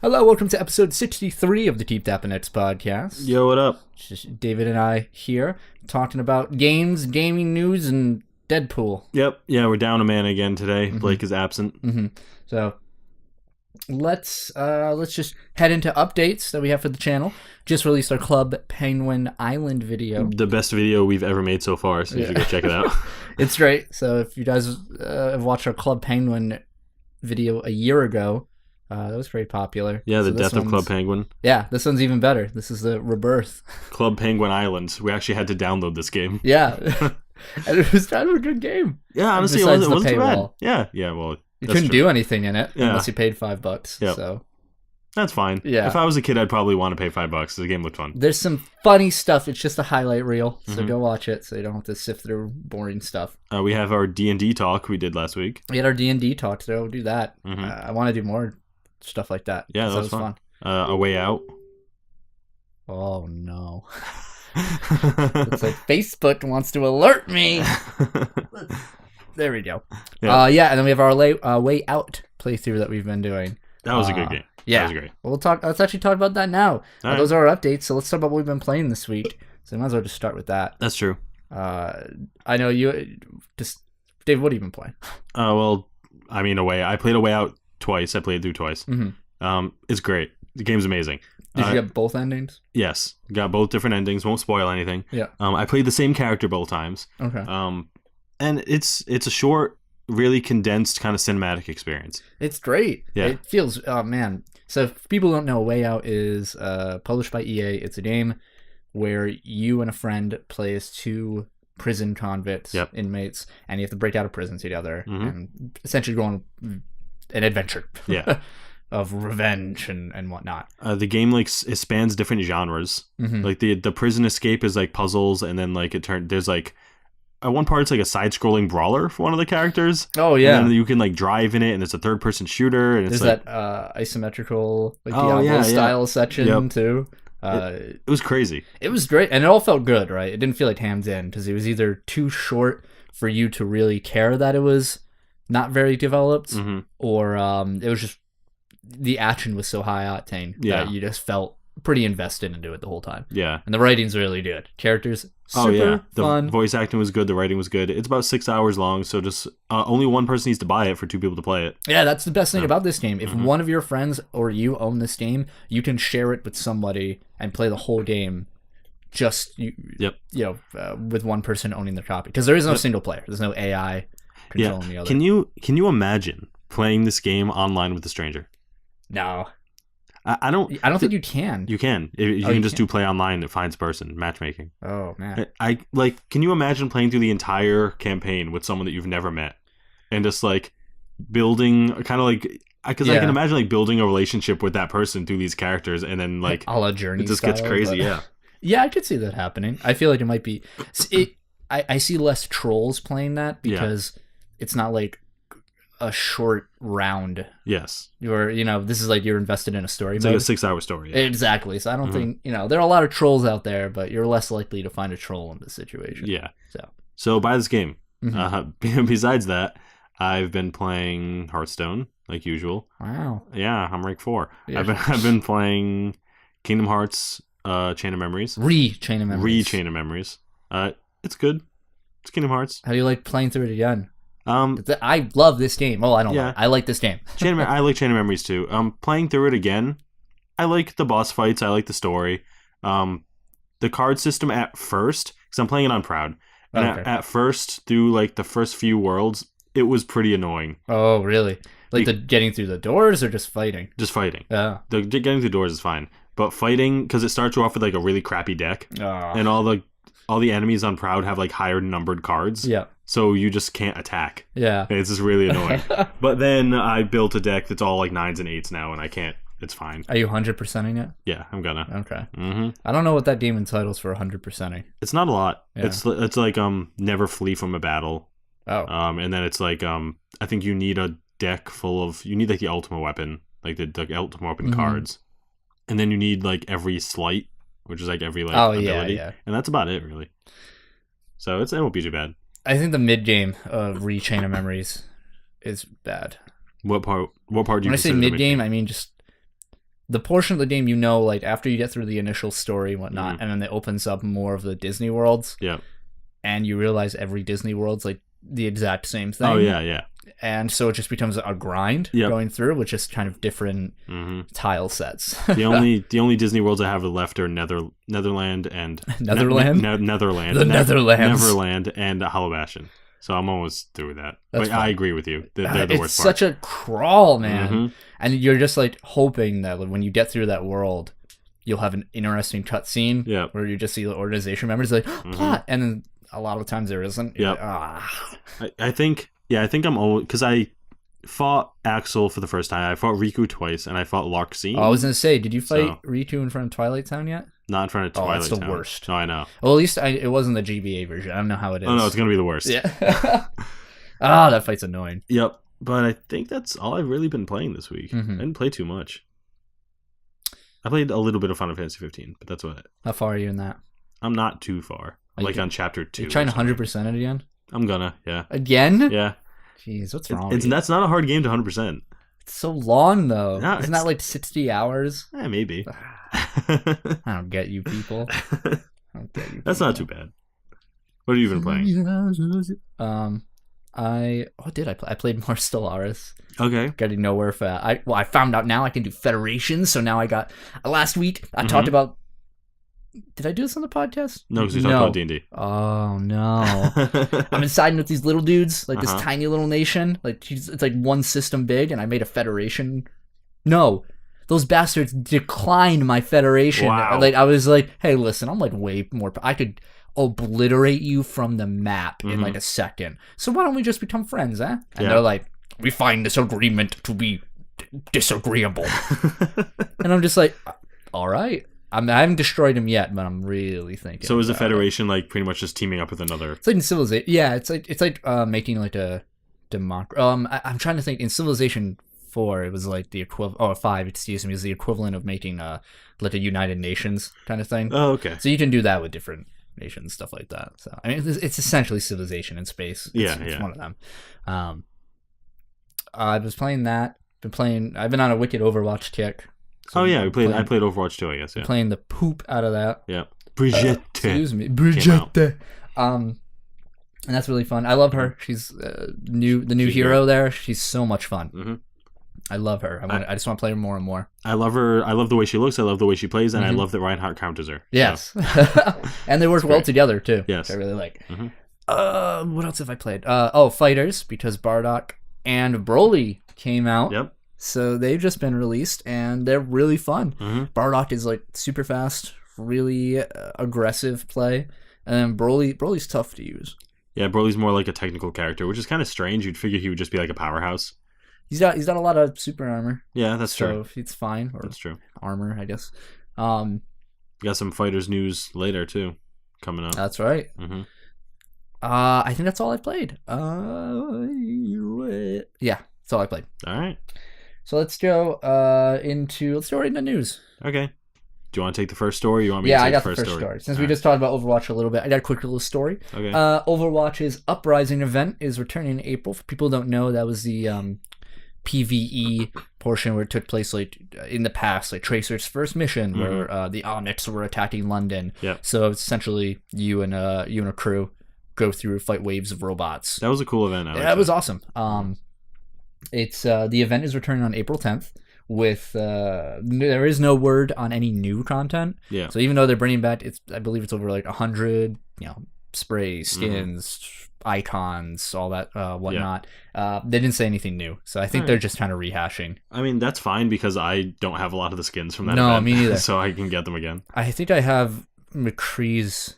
Hello, welcome to episode 63 of the Keep Tappin X podcast. Yo, what up? It's just David and I here talking about games, gaming news, and Deadpool. Yep. Yeah, we're down a man again today. Blake is absent. So let's just head into updates that we have for the channel. Just released our Club Penguin Island video. The best video we've ever made so far, so you should go check it out. It's great. So if you guys have watched our Club Penguin video a year ago, that was very popular. Yeah, the so death of Club Penguin. Yeah, this one's even better. This is the rebirth. Club Penguin Island. We actually had to download this game. Yeah. And it was kind of a good game. Yeah, honestly, it wasn't too bad. Yeah, well, you couldn't do anything in it unless you paid $5. Yep. So that's fine. Yeah. If I was a kid, I'd probably want to pay $5. The game looked fun. There's some funny stuff. It's just a highlight reel, so go watch it so you don't have to sift through boring stuff. We have our D&D talk we did last week. We had our D&D talk, so we'll do that. I want to do more stuff like that. Yeah, that was fun. A Way Out. Oh, no. Looks like Facebook wants to alert me. There we go. Yeah, and then we have our Way Out playthrough that we've been doing. That was a good game. Yeah, that was great. Let's actually talk about that now. Right. Those are our updates. So let's talk about what we've been playing this week. So we might as well just start with that. That's true. I know you. Dave, what have you been playing? Well, I mean, I played A Way Out twice. I played through twice. It's great. The game's amazing. Did you get both endings? Yes, got both different endings. Won't spoil anything. Yeah. I played the same character both times. Okay. And it's a short, really condensed kind of cinematic experience. It's great. Yeah. It feels. Oh man. So if people don't know, A Way Out is published by EA. It's a game where you and a friend play as two prison convicts, inmates, and you have to break out of prison together and essentially go on an adventure. Yeah. Of revenge and whatnot. The game it spans different genres. Like the prison escape is like puzzles, and then there's at one part it's like a side-scrolling brawler for one of the characters. Oh yeah, and then you can drive in it, and it's a third-person shooter. And there's that isometrical Diablo style section too. It was crazy. It was great, and it all felt good, right? It didn't feel like hands in because it was either too short for you to really care that it was not very developed, or it was just the action was so high octane that you just felt pretty invested into it the whole time. Yeah, and the writing's really good. Characters super fun. The voice acting was good. The writing was good. It's about 6 hours long, so just only one person needs to buy it for two people to play it. Yeah, that's the best thing about this game. If one of your friends or you own this game, you can share it with somebody and play the whole game. Just with one person owning the copy, because there is no single player. There's no AI controlling the other. Can you imagine playing this game online with a stranger? No. I don't think you can. You can. You can just do play online. It finds person matchmaking. Oh man. Can you imagine playing through the entire campaign with someone that you've never met, and just building kind of I can imagine building a relationship with that person through these characters, and then a la Journey. It just gets crazy. Yeah, I could see that happening. I feel like it might be. I see less trolls playing that because it's not a short round. Yes. This is you're invested in a story. It's mode. A 6-hour story. Yeah. Exactly. So I don't think, there are a lot of trolls out there, but you're less likely to find a troll in this situation. Yeah. So buy this game. Besides that, I've been playing Hearthstone like usual. Wow. Yeah, I'm rank 4. Yeah. I've been playing Kingdom Hearts Chain of Memories. Chain of Memories. It's good. It's Kingdom Hearts. How do you like playing through it again? I love this game. Oh, I don't know. I like this game. I like Chain of Memories too. Playing through it again, I like the boss fights. I like the story. The card system at first, because I'm playing it on Proud, and at first through the first few worlds, it was pretty annoying. Oh, really? The getting through the doors or just fighting? Just fighting. Yeah. The getting through doors is fine, but fighting, because it starts you off with a really crappy deck, and all the enemies on Proud have higher numbered cards. Yeah. So you just can't attack. Yeah. It's just really annoying. But then I built a deck that's all 9s and 8s now, and I can't. It's fine. Are you 100%ing it? Yeah, I'm gonna. Okay. I don't know what that game entitles for 100%ing. It's not a lot. Yeah. It's never flee from a battle. Oh. And then it's I think you need a deck full of, you need the ultimate weapon, the ultimate weapon cards, and then you need every sleight, which is every ability. Yeah. And that's about it really. So it won't be too bad. I think the mid game of Chain of Memories is bad. What part do you? When I say mid game, I mean just the portion of the game, like after you get through the initial story and whatnot, and then it opens up more of the Disney worlds. Yeah. And you realize every Disney world's like the exact same thing. Oh, yeah. And so it just becomes a grind going through, which is kind of different tile sets. the only Disney worlds I have left are Netherland and Netherland? Netherland. The Netherlands. Neverland and Hollow Bastion. So I'm almost through with that. But I agree with you. They're the worst part. It's such a crawl, man. And you're just like hoping that when you get through that world, you'll have an interesting cutscene where you just see the organization members like, plot. And then a lot of times there isn't. Yeah. I think I'm old because I fought Axel for the first time. I fought Riku twice, and I fought Larxene. I was going to say, did you fight Riku in front of Twilight Town yet? Not in front of Twilight Town. That's the worst. No, I know. Well, at least it wasn't the GBA version. I don't know how it is. Oh, no, it's going to be the worst. Yeah. That fight's annoying. Yep. But I think that's all I've really been playing this week. I didn't play too much. I played a little bit of Final Fantasy 15, but that's about it. How far are you in that? I'm not too far. I'm on chapter 2. You're trying to 100% it again? I'm gonna, yeah. Again? Yeah. Jeez, what's wrong with you? That's not a hard game to 100%. It's so long, though. No, Isn't that like 60 hours? Maybe. I don't get you people. That's not too bad. What have you been playing? What did I play? I played more Stellaris. Okay. Getting nowhere for that. I found out now I can do Federation, so now I got... Last week, I talked about... Did I do this on the podcast? No, because we talked about D&D. Oh, no. I'm siding with these little dudes, like this tiny little nation. Like it's like one system big, and I made a Federation. No. Those bastards declined my Federation. Wow. Like I was like, hey, listen, I'm like way more... I could obliterate you from the map in like a second. So why don't we just become friends, eh? And they're like, we find this agreement to be disagreeable. And I'm just like, all right. I haven't destroyed him yet, but I'm really thinking. So is the Federation like pretty much just teaming up with another? It's like in Civilization. Yeah, it's like making like a democracy. I'm trying to think. In Civilization 4, it was like the equivalent. Oh, 5, excuse me, is the equivalent of making like a United Nations kind of thing. Oh, okay. So you can do that with different nations, stuff like that. So I mean, it's essentially Civilization in space. It's one of them. I was playing that. I've been on a wicked Overwatch kick. So I played Overwatch too, I guess. Yeah. Playing the poop out of that. Yeah. Brigitte. Excuse me. Brigitte. And that's really fun. I love her. She's the new hero there. She's so much fun. Mm-hmm. I love her. I just want to play her more and more. I love her. I love the way she looks. I love the way she plays. And I love that Reinhardt counters her. Yes. So. And they work well together, too. Yes. Which I really like. Mm-hmm. What else have I played? FighterZ, because Bardock and Broly came out. Yep. So they've just been released, and they're really fun. Mm-hmm. Bardock is like super fast, really aggressive play, and Broly's tough to use. Yeah, Broly's more like a technical character, which is kind of strange. You'd figure he would just be like a powerhouse. He's got a lot of super armor. Yeah, that's true. So it's fine. Or that's true. Armor, I guess. Got some fighters news later too, coming up. That's right. Mm-hmm. I think that's all I played. Yeah, that's all I played. All right. So let's go right into news. Okay. Do you want to take the first story? Or you want me to take the first story? Since we just talked about Overwatch a little bit, I got a quick little story. Okay. Overwatch's Uprising event is returning in April. For people who don't know, that was the PvE portion where it took place like in the past, like Tracer's first mission, where the Onyx were attacking London. Yeah. So it's essentially you and a crew go through, fight waves of robots. That was a cool event. It was awesome. It's the event is returning on April 10th with there is no word on any new content. Yeah. So even though they're bringing back, I believe it's over like 100, sprays, skins, icons, all that whatnot. Yeah. They didn't say anything new, so I think they're just kind of rehashing. I mean, that's fine because I don't have a lot of the skins from that event. No, me neither. So I can get them again. I think I have McCree's.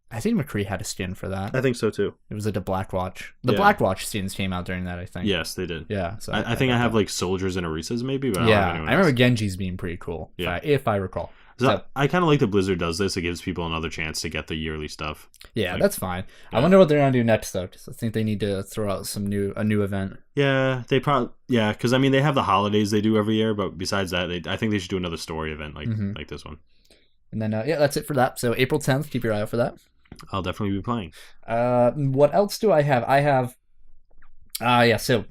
I think McCree had a skin for that. I think so too. It was like a Blackwatch. The Blackwatch skins came out during that, I think. Yes, they did. Yeah. So I think I have like soldiers and Orisas maybe, but I remember Genji's being pretty cool. Yeah. If I recall. So I kind of like that Blizzard does this. It gives people another chance to get the yearly stuff. Yeah, that's fine. Yeah. I wonder what they're gonna do next though. Because I think they need to throw out a new event. Yeah, they probably because I mean they have the holidays they do every year, but besides that, I think they should do another story event like this one. And then that's it for that. So April 10th, keep your eye out for that. I'll definitely be playing. What else do I have? I have, so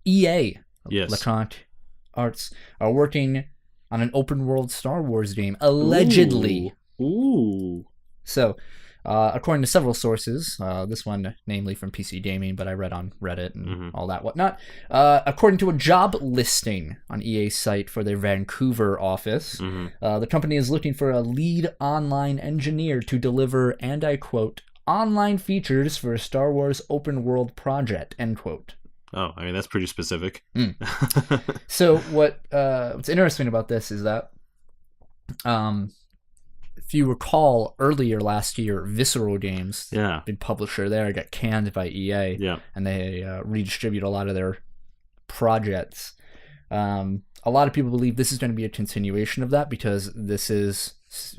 EA, yes. Electronic Arts, are working on an open world Star Wars game, allegedly. Ooh. So, according to several sources, this one namely from PC Gaming, but I read on Reddit and all that whatnot. According to a job listing on EA's site for their Vancouver office, the company is looking for a lead online engineer to deliver, and I quote, online features for a Star Wars open world project, end quote. Oh, I mean, that's pretty specific. So what's interesting about this is that, if you recall, earlier last year, Visceral Games, big publisher there, got canned by EA, and they redistribute a lot of their projects. A lot of people believe this is going to be a continuation of that because this is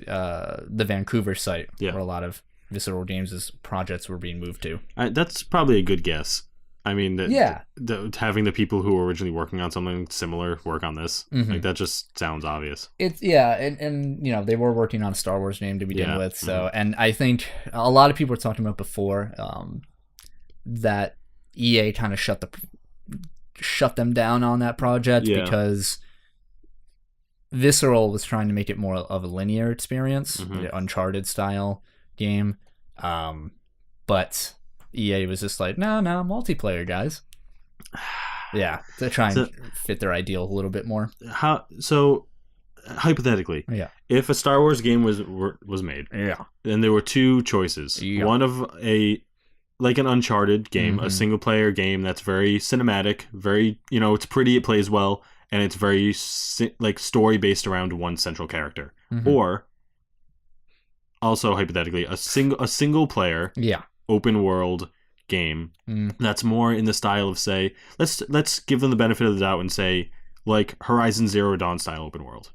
the Vancouver site where a lot of Visceral Games' projects were being moved to. That's probably a good guess. I mean, having the people who were originally working on something similar work on this, like that just sounds obvious. It's and you know, they were working on a Star Wars name to begin with, so and I think a lot of people were talking about before that EA kind of shut them down on that project because Visceral was trying to make it more of a linear experience, an Uncharted style game, but EA was just like, no, multiplayer, guys. Yeah, to try and fit their ideal a little bit more. So, hypothetically, if a Star Wars game was made, then there were two choices. One of like an Uncharted game, a single player game that's very cinematic, very, you know, it's pretty, it plays well, and it's very like story based around one central character. Or also hypothetically, a single player open world game that's more in the style of, say, let's give them the benefit of the doubt and say like Horizon Zero Dawn style open world,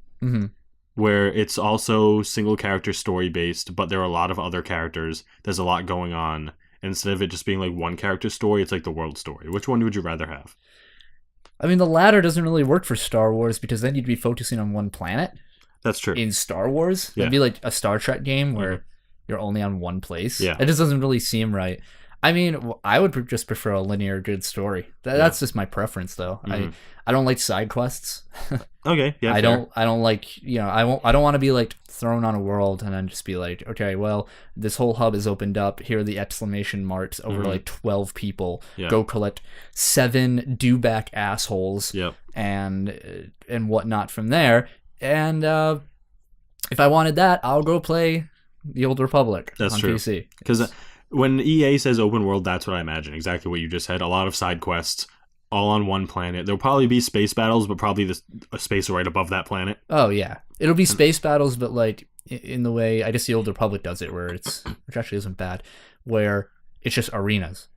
where it's also single character story based, but there are a lot of other characters, there's a lot going on, and instead of it just being like one character story, it's like the world story. Which one would you rather have? I mean, the latter doesn't really work for Star Wars because then you'd be focusing on one planet. That's true. In Star Wars, it'd be like a Star Trek game where you're only on one place. Yeah. It just doesn't really seem right. I mean, I would just prefer a linear good story. That's just my preference, though. I don't like side quests. Okay, yeah. I don't like, you know, I don't want to be like thrown on a world and then just be like, okay, well, this whole hub is opened up. Here are the exclamation marks over like 12 people. Yeah. Go collect 7 do-back assholes and whatnot from there. And if I wanted that, I'll go play The Old Republic on PC. Because when EA says open world, that's what I imagine. Exactly what you just said. A lot of side quests, all on one planet. There'll probably be space battles, but probably a space right above that planet. Oh, yeah. It'll be space battles, but like in the way, I guess The Old Republic does it, where which actually isn't bad, where it's just arenas.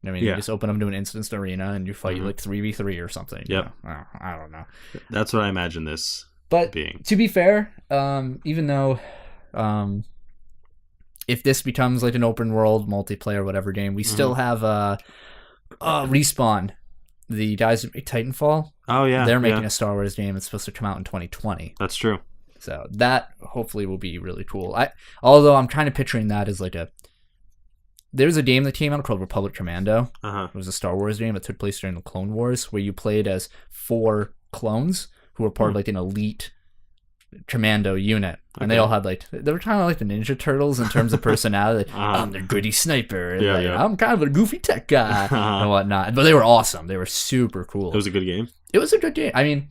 I mean, you just open up to an instanced arena and you fight like 3v3 or something. Yep. You know? I don't know. That's what I imagine this being. To be fair, even though if this becomes like an open world multiplayer whatever game, we still have Respawn, the guys that make Titanfall. Oh yeah, they're making a Star Wars game. It's supposed to come out in 2020. That's true. So that hopefully will be really cool. Although I'm kind of picturing that as like there's a game that came out called Republic Commando. It was a Star Wars game that took place during the Clone Wars, where you played as 4 clones who were part of like an elite commando unit, and they all had like, they were kind of like the Ninja Turtles in terms of personality. I'm the gritty sniper, and I'm kind of a goofy tech guy and whatnot, but they were awesome. They were super cool. It was a good game. It was a good game. I mean,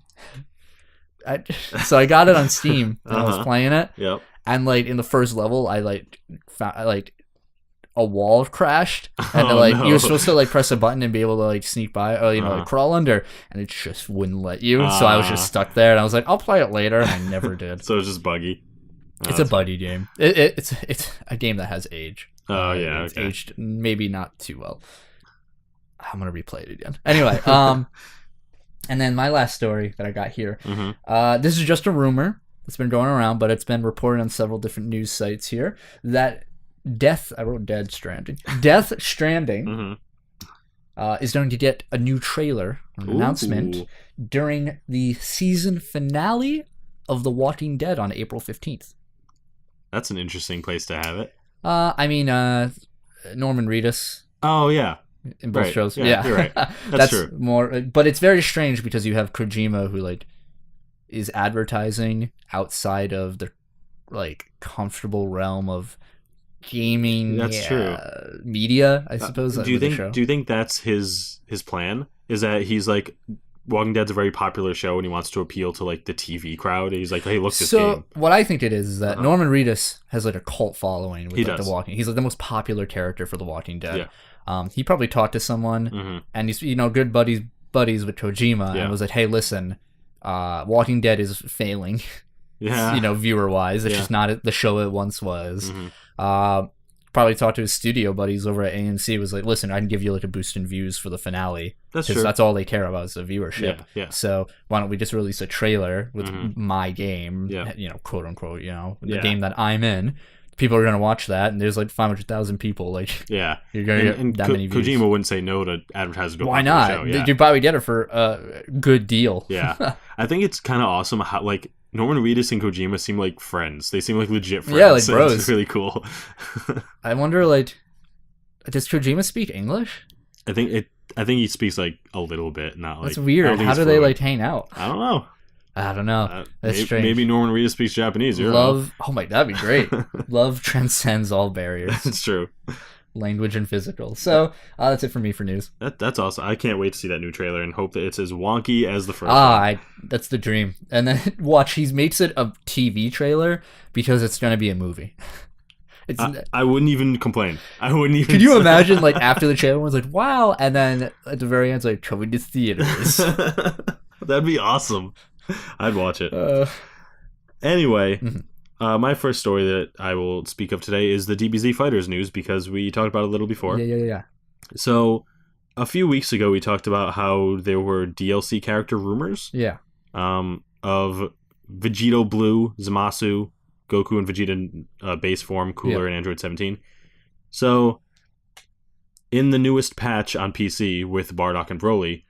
so I got it on Steam and I was playing it, and like in the first level I found a wall crashed, and you were supposed to like press a button and be able to like sneak by, or like crawl under, and it just wouldn't let you. So I was just stuck there, and I was like, I'll play it later, and I never did. So it's just buggy. It's a buggy game. It's a game that has age. Oh yeah, it's aged maybe not too well. I'm gonna replay it again. Anyway, and then my last story that I got here. This is just a rumor that's been going around, but it's been reported on several different news sites here that Death Stranding is going to get a new trailer, an announcement, during the season finale of The Walking Dead on April 15th. That's an interesting place to have it. I mean, Norman Reedus. Oh, yeah. In both shows. Yeah, you're right. That's true. More, but it's very strange because you have Kojima, who like is advertising outside of the like comfortable realm of gaming. That's true. Media, I suppose. Do you think that's his plan? Is that he's like, Walking Dead's a very popular show and he wants to appeal to like the TV crowd? He's like, hey, look, this game. So what I think it is that Norman Reedus has like a cult following with like, does. The Walking. He's like the most popular character for The Walking Dead. Yeah. He probably talked to someone, and he's good buddies with Kojima, and was like, hey, listen, Walking Dead is failing. Yeah. Viewer wise, it's just not the show it once was. Probably talked to his studio buddies over at AMC. Was like, listen, I can give you like a boost in views for the finale. That's true. That's all they care about is the viewership. Yeah. So why don't we just release a trailer with my game? Quote unquote. The game that I'm in. People are gonna watch that, and there's like 500,000 people. Like, yeah, you're gonna get that many views. Kojima wouldn't say no to advertising. Why not? Show, yeah. You'd probably get it for a good deal. Yeah, I think it's kind of awesome how like Norman Reedus and Kojima seem like friends. They seem like legit friends. Yeah, like bros. It's really cool. I wonder, like, does Kojima speak English? I think he speaks like a little bit. Not like that's weird. How do they like hang out? I don't know. That's strange. Maybe Norman Reedus speaks Japanese. Love. Oh my, that'd be great. Love transcends all barriers. That's true. Language and physical. So that's it for me for news. That's awesome. I can't wait to see that new trailer and hope that it's as wonky as the first one. That's the dream. And then watch, he makes it a TV trailer because it's going to be a movie. I wouldn't even complain. Could you imagine, like, after the trailer was like, wow, and then at the very end, it's like, coming to theaters. That'd be awesome. I'd watch it. Anyway, my first story that I will speak of today is the DBZ FighterZ news, because we talked about it a little before. Yeah. So, a few weeks ago, we talked about how there were DLC character rumors. Yeah. Of Vegito Blue, Zamasu, Goku and Vegeta base form, Cooler, and Android 17. So, in the newest patch on PC with Bardock and Broly,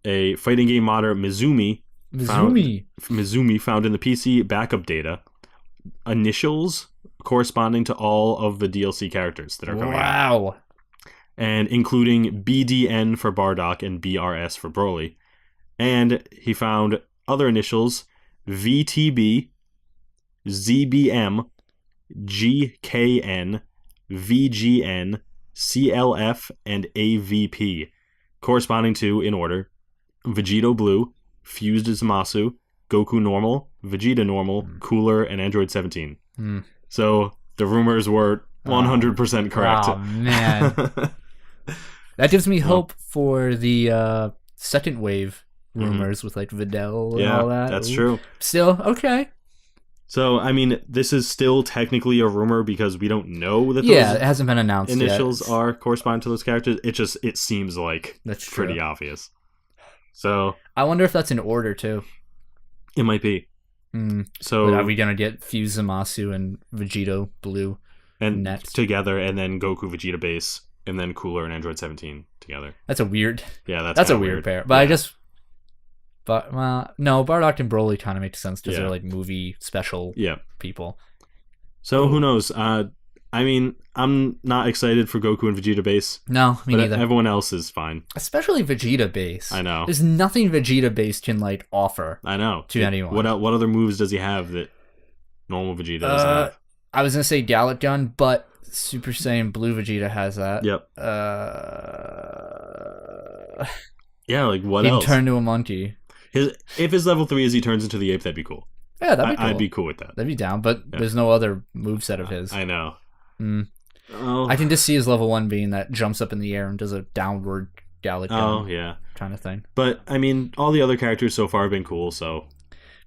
a fighting game modder, Mizumi found in the PC backup data initials corresponding to all of the DLC characters that are coming out. Wow. And including BDN for Bardock and BRS for Broly. And he found other initials, VTB, ZBM, GKN, VGN, CLF, and AVP, corresponding to, in order, Vegito Blue, Fused Zamasu, Goku Normal, Vegeta Normal, Cooler, and Android 17. So the rumors were 100% correct. Oh, man. That gives me hope for the second wave rumors with like Videl and all that. That's true. Still, okay. So, I mean, this is still technically a rumor because we don't know that those it hasn't been announced initials are corresponding to those characters. It seems like that's pretty obvious. So I wonder if that's in order too. It might be. So are we gonna get Fuse Zamasu and Vegito Blue and next together, and then Goku Vegeta base, and then Cooler and Android 17 together? That's a weird. Yeah, that's a weird pair. But I just. But no, Bardock and Broly kind of makes sense because they're like movie special people. So who knows? I mean, I'm not excited for Goku and Vegeta base. No, me neither. Everyone else is fine. Especially Vegeta base. I know. There's nothing Vegeta base can like offer. I know to anyone. What other moves does he have that normal Vegeta doesn't have? I was gonna say Gallic Gun, but Super Saiyan Blue Vegeta has that. Yep. Yeah, like what else? He'd turn to a monkey. If his level 3 is he turns into the ape, that'd be cool. Yeah, that'd be cool. I'd be cool with that. That'd be down, but there's no other moveset of his. I know. I can just see his level 1 being that jumps up in the air and does a downward Gallic kind of thing. But, I mean, all the other characters so far have been cool, so...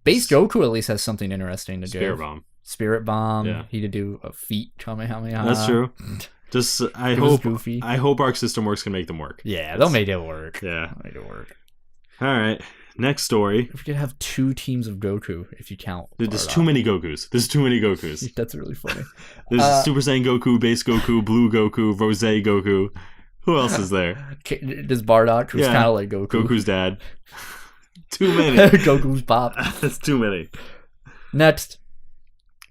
Base Goku at least has something interesting to do. Spirit Bomb. Yeah. He could do a feat Kamehameha. That's true. Just, I hope Arc System Works can make them work. Yeah, they'll make it work. Yeah. They'll make it work. All right. Next story. If we could have 2 teams of Goku, if you count. There's too many Gokus. That's really funny. There's Super Saiyan Goku, Base Goku, Blue Goku, Rose Goku. Who else is there? There's Bardock, who's kind of like Goku. Goku's dad. Too many. Goku's pop. That's too many. Next.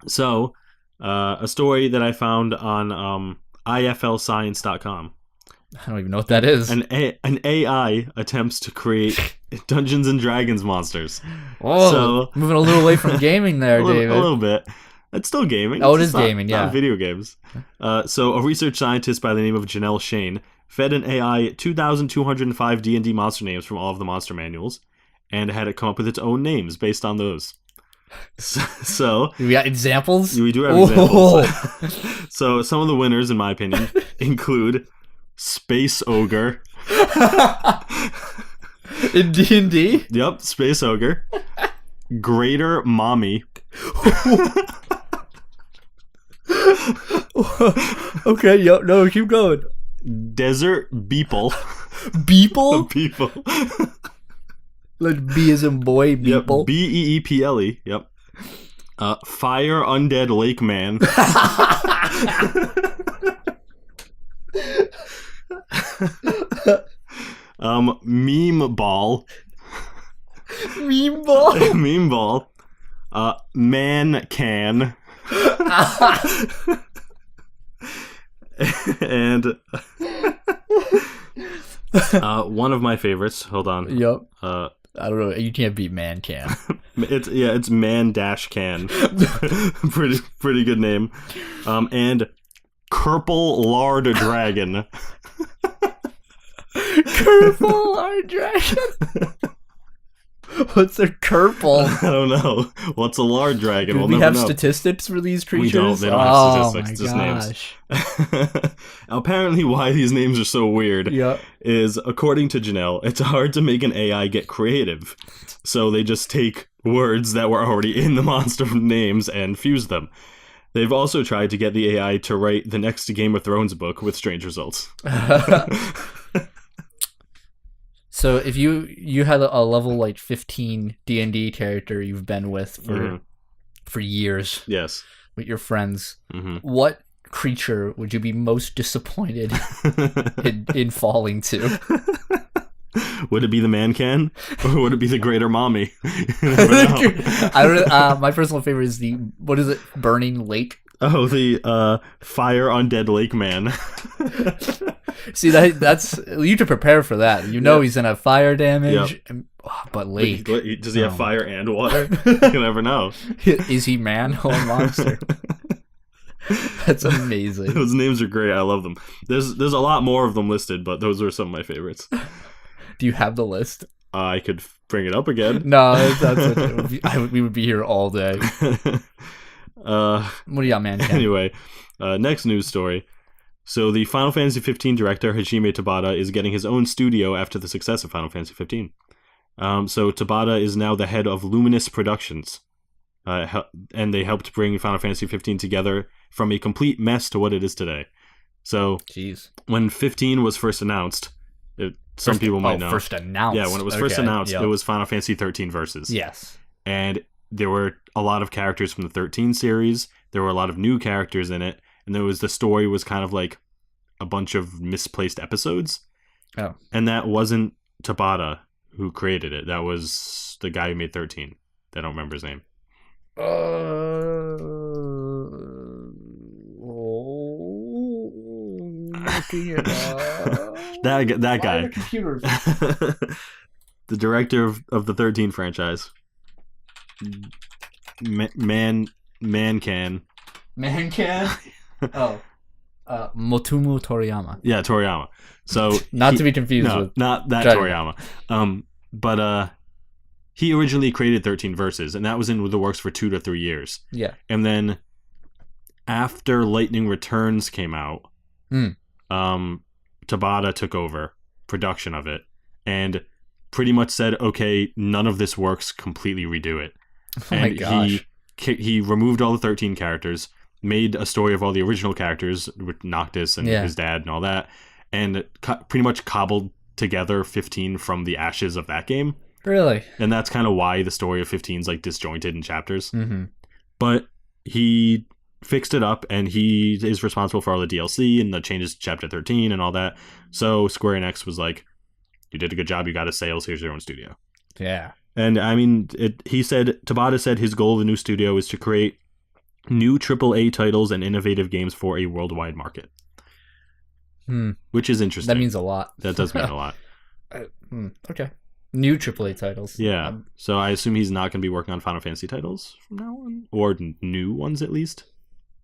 So, a story that I found on IFLscience.com. I don't even know what that is. An AI attempts to create Dungeons and Dragons monsters. Oh, so, moving a little away from gaming there, David. A little bit. It's still gaming. Oh, it is gaming, yeah. Not video games. So a research scientist by the name of Janelle Shane fed an AI 2,205 D&D monster names from all of the monster manuals and had it come up with its own names based on those. So we got examples? We do have examples. So some of the winners, in my opinion, include Space Ogre. In D&D? Yep, Space Ogre. Greater Mommy. Okay, yep, no, keep going. Desert Beeple. Beeple? Beeple. Like B as in boy, Beeple. Yep, Beeple. Yep. Fire Undead Lake Man. Meme Ball. Meme Ball? Meme Ball. Man Can. And one of my favorites. Hold on. Yep. I don't know. You can't beat Man Can. It's Man Dash Can. pretty good name. And Kerple Lard Dragon. Kerple Lard Dragon. What's a Kerple? I don't know. What's a lard dragon? Do we have statistics for these creatures? We don't. They don't have statistics. Just names. Apparently, why these names are so weird is, according to Janelle, it's hard to make an AI get creative. So they just take words that were already in the monster names and fuse them. They've also tried to get the AI to write the next Game of Thrones book with strange results. So if you had a level like 15 D&D character you've been with for years, yes, with your friends, what creature would you be most disappointed in falling to? Would it be the Man Can, or would it be the Greater Mommy? I don't. My personal favorite is what is it? Burning Lake. Oh, the Fire Undead Lake Man. See, that's you to prepare for that. You know he's gonna have fire damage, but lake. Does he have fire and water? You never know. Is he man or monster? That's amazing. Those names are great. I love them. There's a lot more of them listed, but those are some of my favorites. Do you have the list? I could bring it up again. No, we would be here all day. What do you got, man? Anyway, next news story. So the Final Fantasy 15 director, Hajime Tabata, is getting his own studio after the success of Final Fantasy 15. So Tabata is now the head of Luminous Productions. And they helped bring Final Fantasy 15 together from a complete mess to what it is today. So when 15 was first announced, some people might know. First announced. Yeah, when it was first announced, it was Final Fantasy 13 Versus. Yes. And there were a lot of characters from the 13 series. There were a lot of new characters in it. And the story was kind of like a bunch of misplaced episodes. Oh. And that wasn't Tabata who created it. That was the guy who made 13. I don't remember his name. That guy. The director of the 13 franchise. Man Can. Oh. Motomu Toriyama. Yeah, Toriyama. So not to be confused with not that Toriyama. But he originally created 13 Verses, and that was in the works for 2 to 3 years. Yeah. And then after Lightning Returns came out, Tabata took over production of it and pretty much said, okay, none of this works, completely redo it. My gosh. He removed all the 13 characters, made a story of all the original characters with Noctis and his dad and all that, and pretty much cobbled together 15 from the ashes of that game. Really? And that's kind of why the story of 15 is like disjointed in chapters. Mm-hmm. But he fixed it up, and he is responsible for all the DLC and the changes to chapter 13 and all that. So Square Enix was like, you did a good job, you got a sales, here's your own studio. Yeah. And I mean, Tabata said his goal of the new studio is to create new AAA titles and innovative games for a worldwide market. which is interesting. That means a lot. That does mean a lot. Okay. New AAA titles. Yeah. So I assume he's not going to be working on Final Fantasy titles from now on, or new ones at least.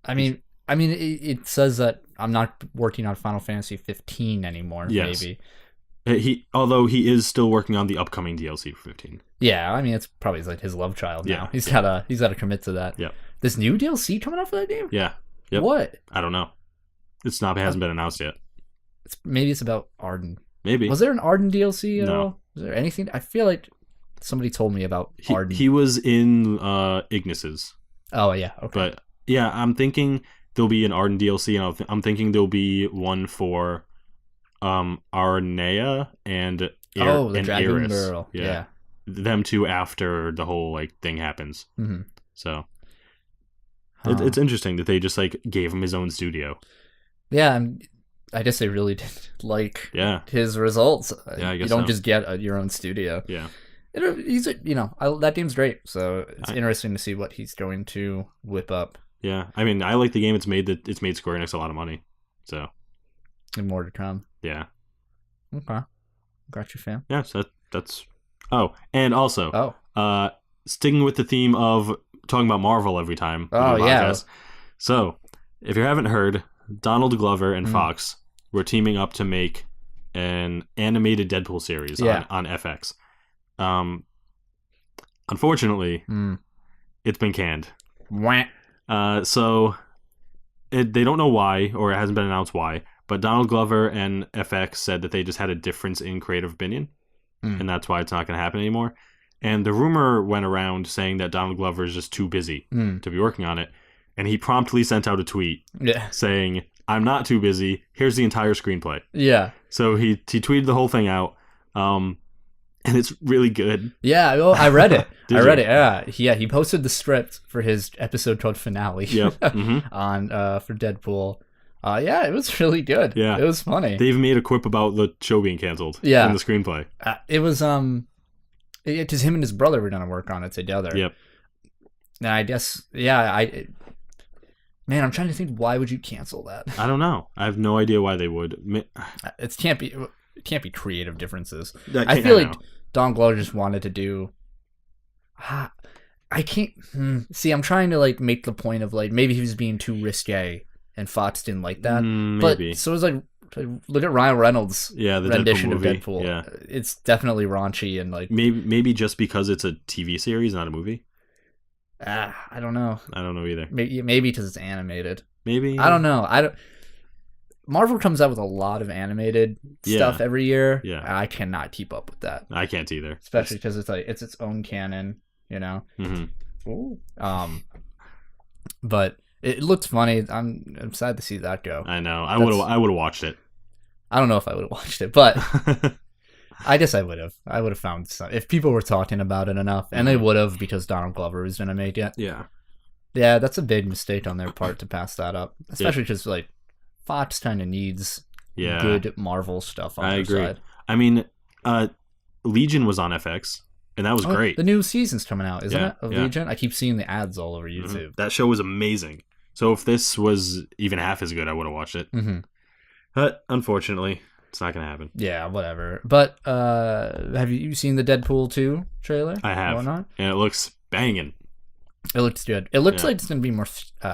I mean, it says that I'm not working on Final Fantasy 15 anymore. Yes. Maybe. Although he is still working on the upcoming DLC for 15. Yeah, I mean it's probably like his love child now. He's gotta commit to that. Yeah. This new DLC coming out for that game? Yeah. Yep. What? I don't know. It hasn't been announced yet. Maybe it's about Arden. Maybe. Was there an Arden DLC at all? Was there anything? I feel like somebody told me about Arden. He was in Ignis's. Oh yeah. Okay. But yeah, I'm thinking there'll be an Arden DLC, and I'm thinking there'll be one for Arnea and the Dragon Iris. Girl. Yeah. Them two after the whole like thing happens. Mm-hmm. So it's interesting that they just like gave him his own studio. Yeah, I guess they really did like his results. Yeah, I guess you don't just get your own studio. Yeah. That game's great, so it's interesting to see what he's going to whip up. Yeah, I mean, I like the game. It's made Square Enix a lot of money, so and more to come. Yeah. Okay. Got you, fam. Yeah, so that's. Oh, and also, sticking with the theme of talking about Marvel every time. Oh yeah. So, if you haven't heard, Donald Glover and Fox were teaming up to make an animated Deadpool series on FX. Unfortunately, it's been canned. So they don't know why, or it hasn't been announced why, but Donald Glover and FX said that they just had a difference in creative opinion, and that's why it's not going to happen anymore. And the rumor went around saying that Donald Glover is just too busy to be working on it, and he promptly sent out a tweet saying, "I'm not too busy. Here's the entire screenplay." Yeah. So he tweeted the whole thing out. And it's really good. Yeah, I read it. Yeah, he posted the script for his episode called Finale. Yep. on for Deadpool. It was really good. Yeah, it was funny. They even made a quip about the show being canceled. In the screenplay. It was because him and his brother were gonna work on it together. Yep. And I guess man, I'm trying to think, why would you cancel that? I don't know. I have no idea why they would. It can't be creative differences. I feel like Don Glover just wanted to do. I can't see. I'm trying to like make the point of like maybe he was being too risque, and Fox didn't like that. Maybe. But so it's like look at Ryan Reynolds' the rendition Deadpool movie. of Deadpool. Yeah, it's definitely raunchy and like maybe just because it's a TV series, not a movie. I don't know. I don't know either. Maybe because it's animated. Maybe I don't know. Marvel comes out with a lot of animated stuff every year. Yeah, I cannot keep up with that. I can't either, especially because it's like it's its own canon, you know. Mm-hmm. But it looks funny. I'm sad to see that go. I know. I would have watched it. I don't know if I would have watched it, but I guess I would have. I would have found some if people were talking about it enough, and they would have because Donald Glover was gonna make it. Yeah. Yeah, that's a big mistake on their part to pass that up, especially because like. Fox kind of needs good Marvel stuff on their side. I mean, Legion was on FX, and that was great. The new season's coming out, isn't it, of Legion? I keep seeing the ads all over YouTube. Mm-hmm. That show was amazing. So if this was even half as good, I would have watched it. Mm-hmm. But unfortunately, it's not going to happen. Yeah, whatever. But have you seen the Deadpool 2 trailer? I have. And it looks banging. It looks good. It looks like it's going to be more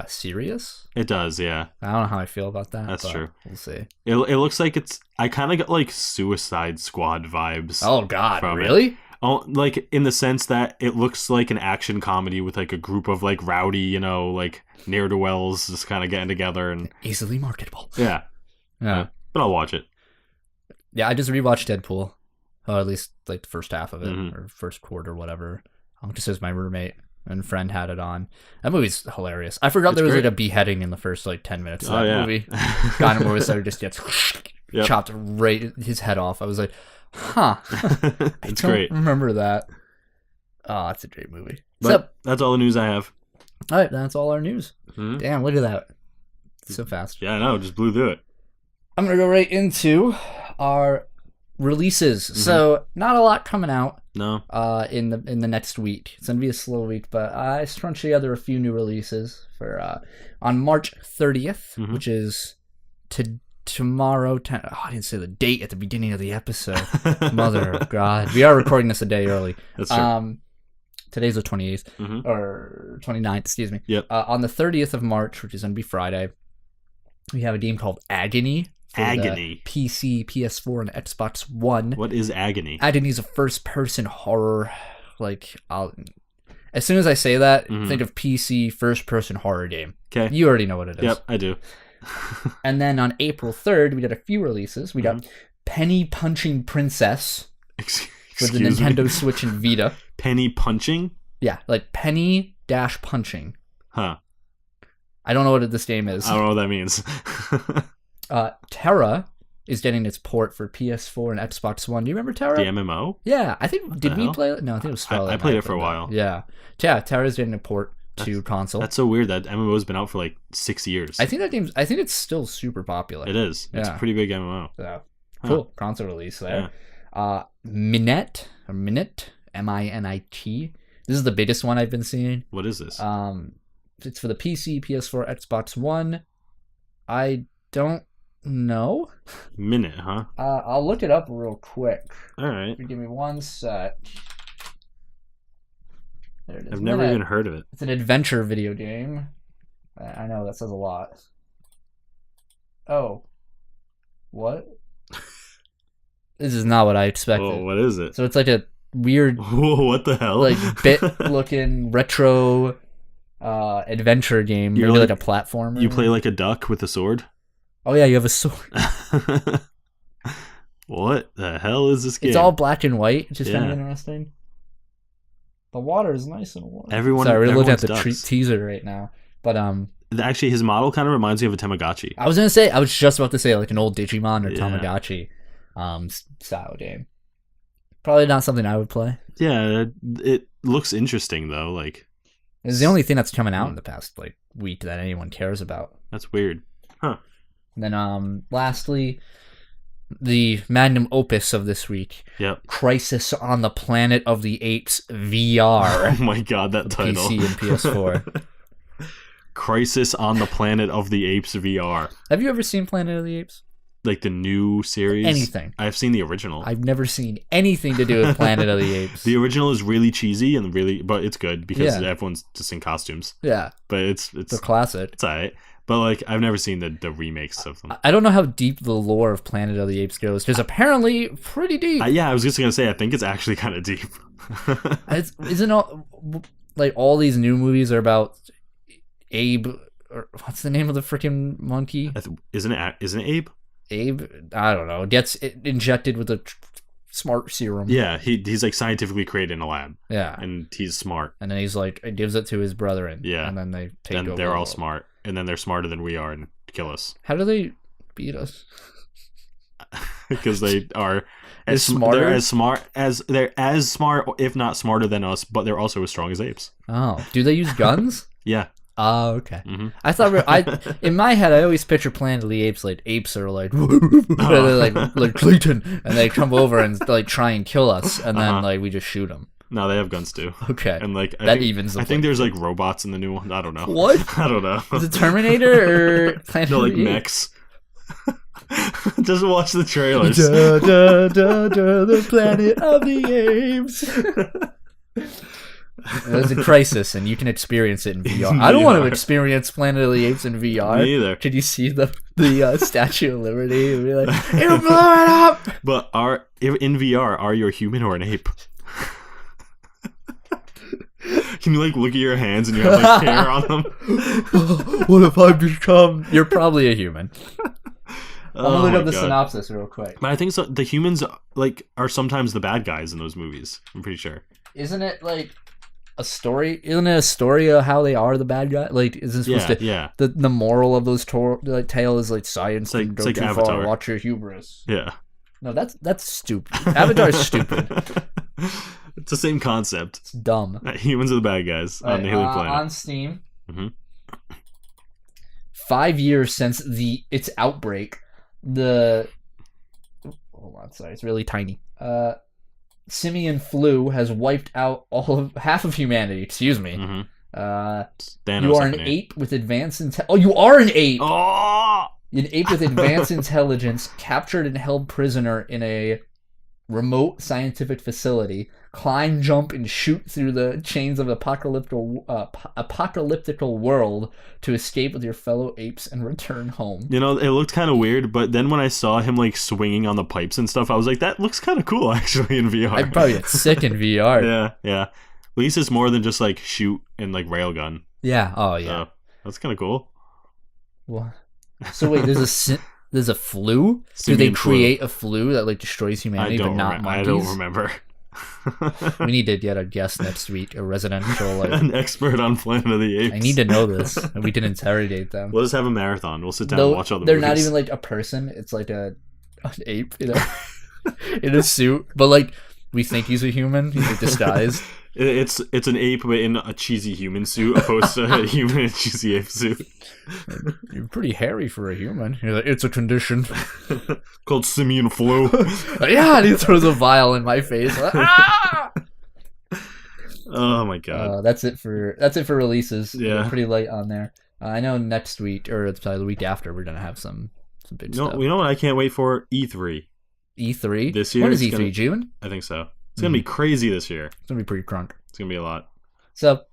serious. It does, yeah. I don't know how I feel about that. That's true. We'll see. It looks like it's... I kind of got like Suicide Squad vibes. Oh, God. Really? Oh, like in the sense that it looks like an action comedy with like a group of like rowdy, like ne'er-do-wells just kind of getting together and... Easily marketable. Yeah. But I'll watch it. Yeah, I just rewatched Deadpool. Or at least like the first half of it. Or first quarter, whatever. Just as my roommate and friend had it on. That movie's hilarious. I forgot there was like a beheading in the first like 10 minutes of that movie. Guy in a just gets chopped right his head off. I was like, huh. It's great. Remember that. Oh, that's a great movie. But that's all the news I have. All right, that's all our news. Mm-hmm. Damn, look at that. So fast. Yeah, I know. Just blew through it. I'm going to go right into our releases. Mm-hmm. So, not a lot coming out. No. In the next week. It's going to be a slow week, but I scrunched together a few new releases for on March 30th, which is tomorrow. I didn't say the date at the beginning of the episode. Mother of God. We are recording this a day early. That's true. Today's the 28th, or 29th, excuse me. Yep. On the 30th of March, which is going to be Friday, we have a game called Agony. Agony. PC, PS4, and Xbox One. What is Agony? Agony is a first-person horror. Like, as soon as I say that, think of PC first-person horror game. Okay. You already know what it is. Yep, I do. And then on April 3rd, we got a few releases. We got Penny Punching Princess for the Nintendo Switch and Vita. Penny punching? Yeah, like penny-punching. Huh. I don't know what this game is. I don't know what that means. Terra is getting its port for PS4 and Xbox One. Do you remember Terra? The MMO? Yeah, I think, did we play it? No, I think it was Scarlet. I played it for a while. Yeah. Yeah, Terra's getting a port to console. That's so weird. That MMO's been out for like 6 years. I think it's still super popular. It is. It's a pretty big MMO. Yeah. Cool. Console release there. Yeah. Minette, M-I-N-I-T. This is the biggest one I've been seeing. What is this? It's for the PC, PS4, Xbox One. I don't know. Minute, huh? I'll look it up real quick. All right. Give me one sec. There it is. I've never even heard of it. It's an adventure video game. I know, that says a lot. Oh. What? This is not what I expected. Oh, what is it? So it's like a weird... Whoa, what the hell? Like bit-looking retro adventure game. Maybe like a platformer. You play like a duck with a sword? Oh yeah, you have a sword. What the hell is this game? It's all black and white, which is kind of interesting. The water is nice and warm. Sorry, we're looking at the teaser right now. But actually, his model kind of reminds me of a Tamagotchi. I was just about to say like an old Digimon or Tamagotchi style game. Probably not something I would play. Yeah, it looks interesting though. Like, it's the only thing that's coming out in the past like week that anyone cares about. That's weird, huh? And then lastly, the magnum opus of this week. Yep. Crisis on the Planet of the Apes VR. Oh my god, that title. PC and PS4. Crisis on the Planet of the Apes VR. Have you ever seen Planet of the Apes? Like the new series? Anything. I've seen the original. I've never seen anything to do with Planet of the Apes. The original is really cheesy and but it's good because everyone's just in costumes. Yeah. But it's a classic. It's alright. But like I've never seen the remakes of them. I don't know how deep the lore of Planet of the Apes goes, because apparently pretty deep. Yeah, I was just gonna say I think it's actually kind of deep. Isn't all these new movies are about Abe, or what's the name of the freaking monkey? Isn't it Abe? Abe, I don't know. Gets injected with a smart serum. Yeah, he's like scientifically created in a lab. Yeah, and he's smart. And then he's like gives it to his brethren. Yeah, and then they take over. And they're all smart, and then they're smarter than we are and kill us. How do they beat us? Because they are smarter. They're as smart, if not smarter than us, but they're also as strong as apes. Oh, do they use guns? Yeah. Oh, okay. Mm-hmm. I thought in my head I always picture Planet of the Apes like apes are like they're like Clayton, and they come over and like try and kill us, and then like we just shoot them. No, they have guns too. Okay, and like I think there's like robots in the new one. I don't know. What? I don't know. Is it Terminator or Planet no, of like the mechs. Just watch the trailers. The Planet of the Apes. There's a crisis, and you can experience it in VR. I don't want to experience Planet of the Apes in VR. Me either. Could you see the Statue of Liberty and be like, "It'll blow it up"? But in VR, are you a human or an ape? Can you like look at your hands and you have like hair on them? What if I become? You're probably a human. I'm gonna look up the synopsis real quick. But I think so. The humans like are sometimes the bad guys in those movies. I'm pretty sure. Isn't it like a story? Isn't it a story of how they are the bad guy? Like, is this supposed to? Yeah. The moral of those tale is like science. It's go like too Avatar. far. Watch your hubris. Yeah. No, that's stupid. Avatar is stupid. It's the same concept. It's dumb. Humans are the bad guys on the alien planet. On Steam. Mm-hmm. 5 years since its outbreak, hold on, sorry, it's really tiny. Simian flu has wiped out half of humanity. Excuse me. Mm-hmm. You are an ape with advanced intelligence. Oh, you are an ape. Oh! An ape with advanced intelligence captured and held prisoner in a remote scientific facility. Climb, jump, and shoot through the chains of apocalyptical world to escape with your fellow apes and return home. You know, it looked kind of weird, but then when I saw him like swinging on the pipes and stuff, I was like, that looks kind of cool actually in VR. I'd probably get sick in VR. Yeah. At least it's more than just like shoot and like railgun. Yeah. Oh yeah. That's kind of cool. What? So wait, there's a flu? Do they create a flu that like destroys humanity but not monkeys? I don't remember. We need to get a guest next week, a residential an expert on Planet of the Apes. I need to know this, and we can interrogate them. We'll just have a marathon. We'll sit down and watch all the movies. They're not even like a person. It's like an ape, you know, in a suit. But like we think he's a human. He's like disguised. It's an ape but in a cheesy human suit opposed to a human in a cheesy ape suit. You're pretty hairy for a human. You're like, it's a condition called simian flu. Yeah, and he throws a vial in my face. Oh my god. That's it for releases. Yeah, we're pretty light on there. I know next week or probably the week after we're gonna have some big stuff. You know what I can't wait for? E3. E3 this year. When is E3? June? I think so. It's gonna be crazy this year. It's gonna be pretty crunk. It's gonna be a lot. So,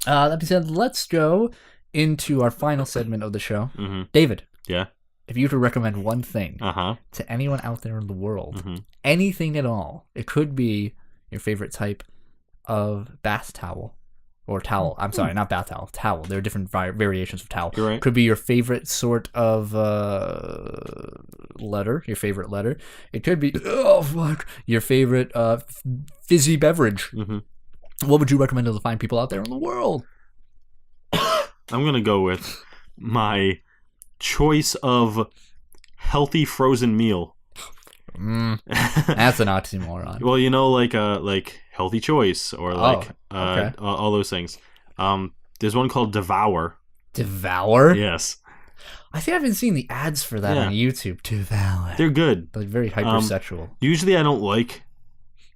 that being said, let's go into our final segment of the show. Mm-hmm. David. Yeah. If you were to recommend one thing to anyone out there in the world, anything at all, it could be your favorite type of bath towel or towel. I'm sorry, not bath towel. Towel. There are different variations of towel. You're right. Could be your favorite sort of letter. Your favorite letter. It could be your favorite fizzy beverage. What would you recommend to the fine people out there in the world? I'm gonna go with my choice of healthy frozen meal. That's an oxymoron. Well, you know, like healthy choice or like all those things. There's one called Devour. Devour? Yes. I think I haven't seen the ads for that on YouTube. Devour. They're good. Like very hypersexual. Usually I don't like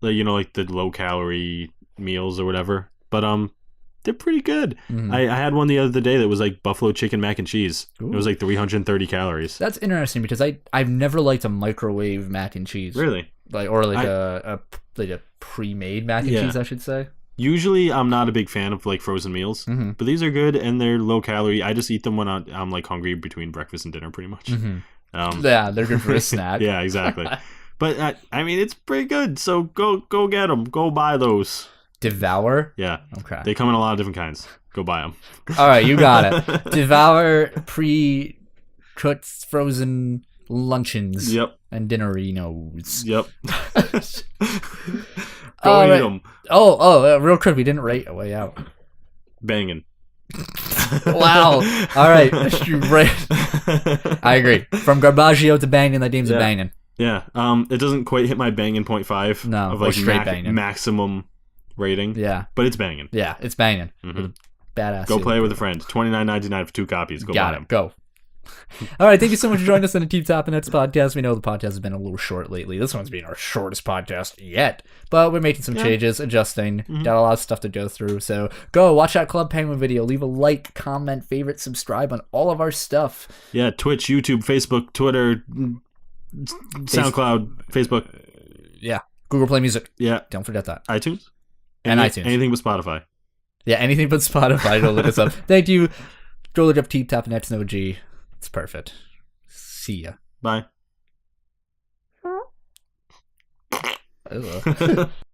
the low calorie meals or whatever, but they're pretty good. I had one the other day that was like buffalo chicken mac and cheese. Ooh. It was like 330 calories. That's interesting because I've never liked a microwave mac and cheese. Really? A pre-made mac and cheese, I should say. Usually I'm not a big fan of like frozen meals, but these are good and they're low calorie. I just eat them when I'm like hungry between breakfast and dinner pretty much. Yeah, they're good for a snack. Yeah, exactly. But I mean, it's pretty good. So go get them. Go buy those. Devour? Yeah. Okay. They come in a lot of different kinds. Go buy them. All right, you got it. Devour pre-cooked frozen luncheons. Yep. And dinnerinos. Yep. Go eat them. Oh, real quick, we didn't rate A Way Out. Banging. Wow. All right. I agree. From Garbaggio to banging, that game's a banging. Yeah. It doesn't quite hit my banging 0.5. No, of like straight banging. Maximum rating. Yeah. But it's banging. Yeah, it's banging. Badass. Go play it with a friend. $29.99 for 2 copies. Go buy them. Go. All right, thank you so much for joining us on the Keep Tappin X podcast. We know the podcast has been a little short lately. This one's been our shortest podcast yet, but we're making some changes, adjusting. Got a lot of stuff to go through. So go watch that Club Penguin video. Leave a like, comment, favorite, subscribe on all of our stuff. Yeah, Twitch, YouTube, Facebook, Twitter, SoundCloud, Facebook. Yeah, Google Play Music. Yeah, don't forget that. iTunes and iTunes. Anything but Spotify. Yeah, anything but Spotify. Go look us up. Thank you. Go look up Keep Tappin X, no G. It's perfect. See ya. Bye.